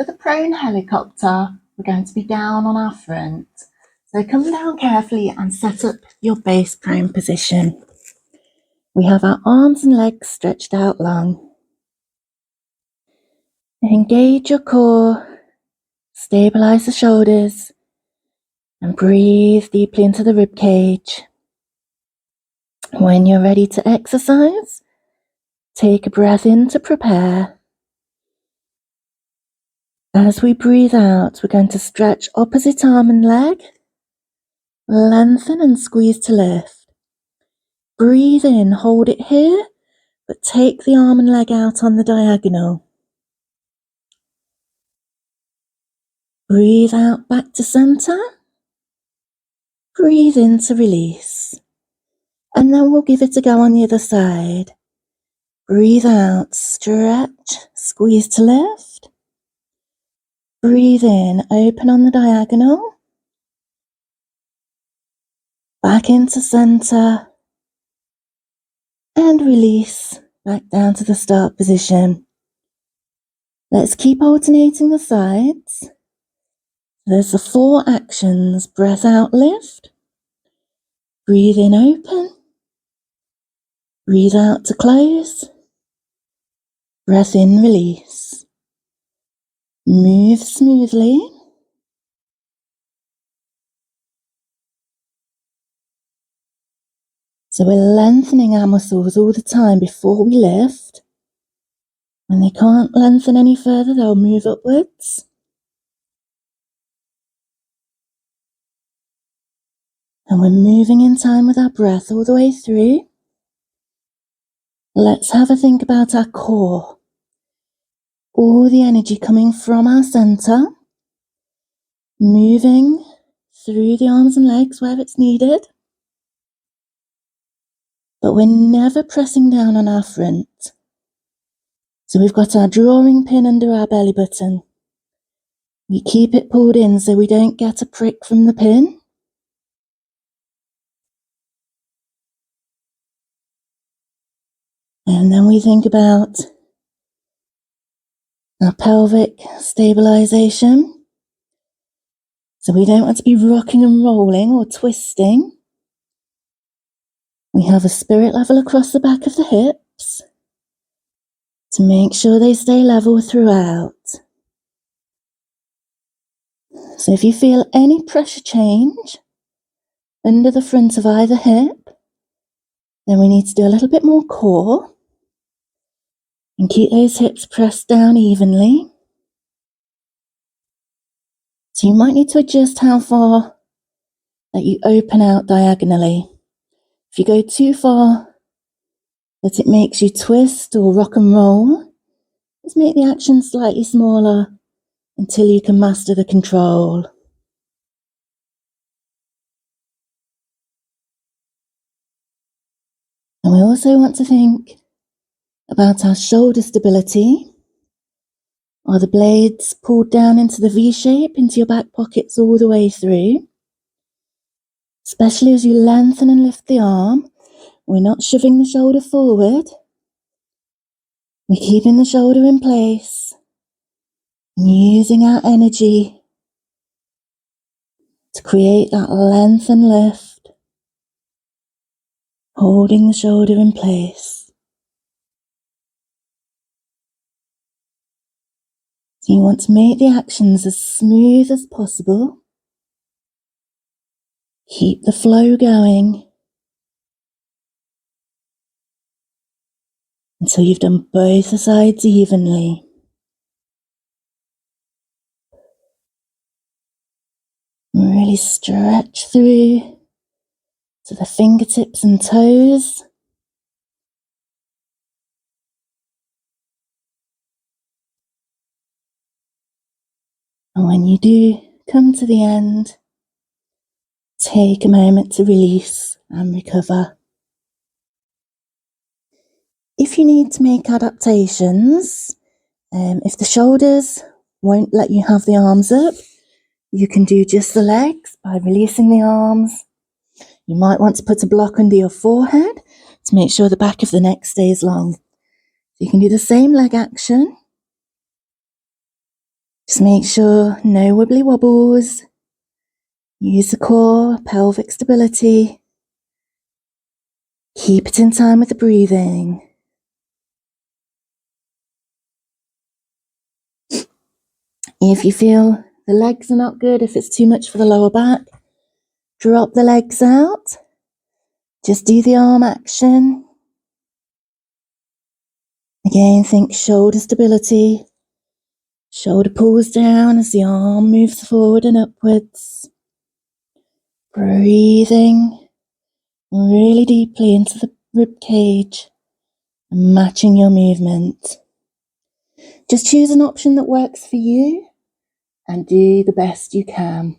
For the prone helicopter, we're going to be down on our front. So come down carefully and set up your base prone position. We have our arms and legs stretched out long. Engage your core, stabilize the shoulders, and breathe deeply into the rib cage. When you're ready to exercise, take a breath in to prepare. As we breathe out, we're going to stretch opposite arm and leg, lengthen and squeeze to lift. Breathe in, hold it here, but take the arm and leg out on the diagonal. Breathe out back to center. Breathe in to release. And then we'll give it a go on the other side. Breathe out, stretch, squeeze to lift. Breathe in, open on the diagonal. Back into center. And release back down to the start position. Let's keep alternating the sides. There's the 4 actions. Breath out, lift. Breathe in, open. Breathe out to close. Breath in, release. Move smoothly. So we're lengthening our muscles all the time before we lift. When they can't lengthen any further, they'll move upwards. And we're moving in time with our breath all the way through. Let's have a think about our core. All the energy coming from our center, moving through the arms and legs where it's needed. But we're never pressing down on our front. So we've got our drawing pin under our belly button. We keep it pulled in so we don't get a prick from the pin. And then we think about our pelvic stabilization. So we don't want to be rocking and rolling or twisting. We have a spirit level across the back of the hips to make sure they stay level throughout. So if you feel any pressure change under the front of either hip, then we need to do a little bit more core and keep those hips pressed down evenly. So you might need to adjust how far that you open out diagonally. If you go too far that it makes you twist or rock and roll, just make the action slightly smaller until you can master the control. And we also want to think about our shoulder stability. Are the blades pulled down into the V shape, into your back pockets all the way through? Especially as you lengthen and lift the arm, we're not shoving the shoulder forward. We're keeping the shoulder in place and using our energy to create that length and lift, holding the shoulder in place. So you want to make the actions as smooth as possible. Keep the flow going until you've done both the sides evenly. Really stretch through to the fingertips and toes. And when you do come to the end, take a moment to release and recover. If you need to make adaptations, if the shoulders won't let you have the arms up, you can do just the legs by releasing the arms. You might want to put a block under your forehead to make sure the back of the neck stays long. You can do the same leg action. Just make sure no wibbly wobbles. Use the core, pelvic stability. Keep it in time with the breathing. If you feel the legs are not good, if it's too much for the lower back, drop the legs out. Just do the arm action. Again, think shoulder stability. Shoulder pulls down as the arm moves forward and upwards. Breathing really deeply into the rib cage and matching your movement. Just choose an option that works for you and do the best you can.